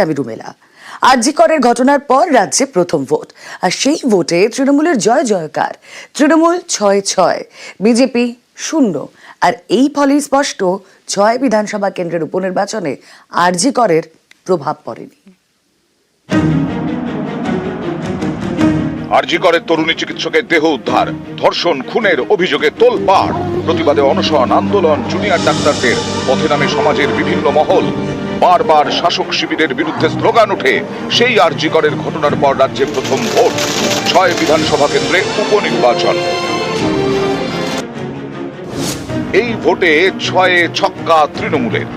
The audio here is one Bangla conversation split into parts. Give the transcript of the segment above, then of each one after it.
আমি রুমেলা। আরজি করের ঘটনার পর রাজ্যে প্রথম ভোট, আর সেই ভোটে তৃণমূলের জয় জয়কার। তৃণমূল 6-6, বিজেপি 0। আর এই ফলেই স্পষ্ট 6 বিধানসভা কেন্দ্রের উপনির্বাচনে আরজি করের প্রভাব পড়েনি। আরজি করের তরুণী চিকিৎসকের দেহ উদ্ধার, ধর্ষণ খুনের অভিযোগে তোলপাড়। প্রতিবাদে অনশন, আন্দোলন, জুনিয়র ডাক্তারদের, পথে নামে সমাজের বিভিন্ন মহল। বারবার শাসক শিবিরের বিরুদ্ধে স্লোগান ওঠে। সেই আরজি করের ঘটনার পর রাজ্যে প্রথম ভোট, 6 বিধানসভা কেন্দ্রে উপনির্বাচন। এই ভোটে 6 ছক্কা তৃণমূলের।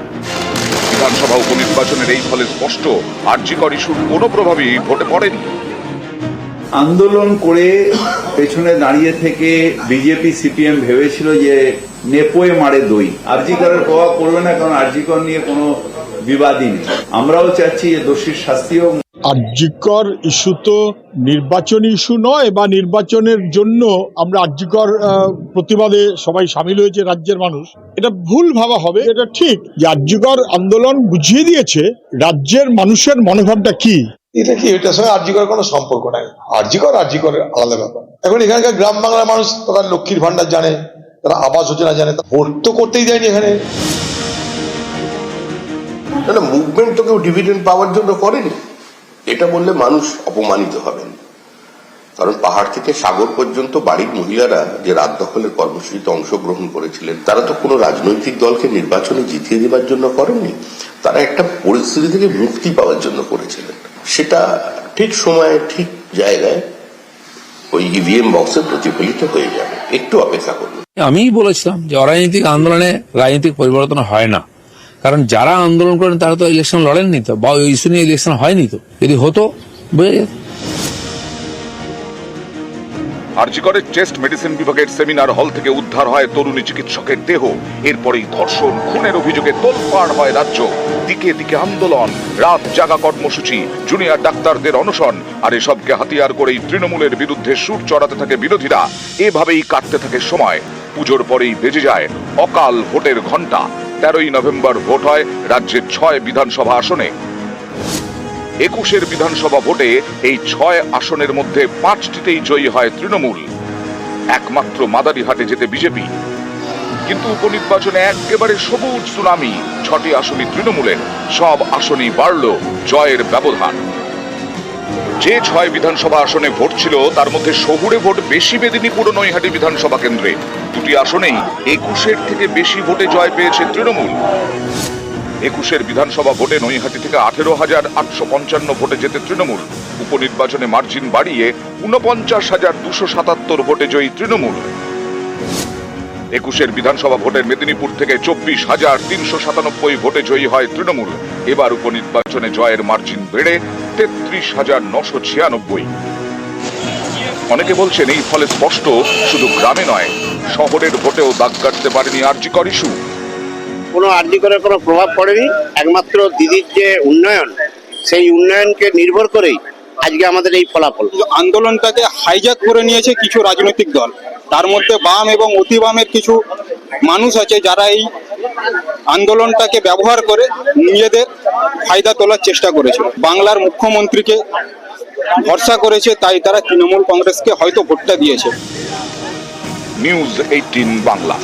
বিধানসভা উপনির্বাচনের এই ফলে স্পষ্ট আরজি কর ইস্যুর কোনো প্রভাবই ভোটে পড়েনি। আন্দোলন করে পেছনে দাঁড়িয়ে থেকে বিজেপি সিপিএম ভেবেছিল যে নেপোয়ে মারে দই, আরজি করের প্রভাব পড়বে না, কারণ আরজি কর নিয়ে কোনো বিবাদই নেই। আমরাও চাচ্ছি যে দোষীর শাস্তি হোক। আরজি কর ইস্যু তো নির্বাচনী ইস্যু নয়, বা নির্বাচনের জন্য আমরা আরজি কর প্রতিবাদে সবাই সামিল হয়েছে রাজ্যের মানুষ। এটা ভুল ভাবা হবে। এটা ঠিক যে আরজি কর আন্দোলন বুঝিয়ে দিয়েছে রাজ্যের মানুষের মনোভাবটা কি। এটা কি, এটার সঙ্গে আরজি করের কোনো সম্পর্ক নাই। আরজি করের আলাদা ব্যাপার। এখন এখানকার গ্রাম বাংলার মানুষ তারা লক্ষ্মীর ভান্ডার জানে, তারা আবাস যোজনা জানে, ভোট তো করতেই দেয়নি এখানে। মুভমেন্ট তো কেউ ডিভিডেন্ড পাওয়ার জন্য করেনি, এটা বললে মানুষ অপমানিত হবেন। কারণ পাহাড় থেকে সাগর পর্যন্ত বাড়ির মহিলারা যে রাত দখলের কর্মসূচিতে অংশগ্রহণ করেছিলেন, তারা তো কোনো রাজনৈতিক দলকে নির্বাচনে জিতিয়ে দেওয়ার জন্য করেননি, তারা একটা পরিস্থিতি থেকে মুক্তি পাওয়ার জন্য করেছিলেন। সেটা ঠিক সময়ে ঠিক জায়গায় ওই ইভিএম বক্সে প্রতিফলিত হয়ে যাবে, একটু অপেক্ষা করুন। আমিই বলেছিলাম যে অরাজনৈতিক আন্দোলনে রাজনৈতিক পরিবর্তন হয় না, কারণ যারা আন্দোলন করেন তারা তো ইলেকশন লড়েননি তো, বা ওই ইস্যু নিয়ে ইলেকশন হয়নি তো। যদি হতো বুঝে যেত। আরজি করের চেস্ট মেডিসিন বিভাগের সেমিনার হল থেকে উদ্ধার হয় তরুণী চিকিৎসকের দেহ। এরপরেই ধর্ষণ খুনের অভিযোগে তোলপাড় হয় রাজ্য। দিকে দিকে আন্দোলন, রাত জাগা কর্মসূচি, জুনিয়র ডাক্তারদের অনশন, আর এসবকে হাতিয়ার করেই তৃণমূলের বিরুদ্ধে সুর চড়াতে থাকে বিরোধীরা। এভাবেই কাটতে থাকে সময়। পুজোর পরেই বেজে যায় অকাল ভোটের ঘণ্টা। 13ই নভেম্বর ভোট হয় রাজ্যের 6 বিধানসভা আসনে। 21 বিধানসভা ভোটে এই 6 আসনের মধ্যে 5টিতেই জয়ী হয় তৃণমূল, একমাত্র মাদারিহাটে যেতে বিজেপি। কিন্তু উপনির্বাচনে একেবারে সবুজ সুনামি, 6টি আসনই তৃণমূলের, সব আসনই বাড়ল জয়ের ব্যবধান। যে 6 বিধানসভা আসনে ভোট ছিল তার মধ্যে শহুরে ভোট বেশি মেদিনীপুর ও নৈহাটি বিধানসভা কেন্দ্রে। 2টি আসনেই 21 থেকে বেশি ভোটে জয় পেয়েছে তৃণমূল। 21 বিধানসভা ভোটে নৈহাটি থেকে 18,855 ভোটে যেতে তৃণমূল। উপনির্বাচনে মার্জিন বাড়িয়ে 49,277 ভোটে জয়ী তৃণমূল। 21 বিধানসভা ভোটের মেদিনীপুর থেকে 24,397 ভোটে জয়ী হয় তৃণমূল। এবার উপনির্বাচনে জয়ের মার্জিন বেড়ে 33,996। অনেকে বলছেন এই ফলে স্পষ্ট শুধু গ্রামে নয়, শহরের ভোটেও দাগ কাটতে পারেনি আরজি কর ইস্যু। কোনো আরজি করের কোনো প্রভাব পড়েনি। একমাত্র দিদির যে উন্নয়ন, সেই উন্নয়নকে নির্ভর করেই আজকে আমাদের এই ফলাফল। আন্দোলনটাকে হাইজ্যাক করে নিয়েছে কিছু রাজনৈতিক দল, তার মধ্যে বাম এবং অতি বামের কিছু মানুষ আছে যারা এই আন্দোলনটাকে ব্যবহার করে নিজেদের ফায়দা তোলার চেষ্টা করেছিল। বাংলার মুখ্যমন্ত্রীকে ভরসা করেছে, তাই তারা তৃণমূল কংগ্রেসকে হয়তো ভোটটা দিয়েছে। নিউজ 18 বাংলা।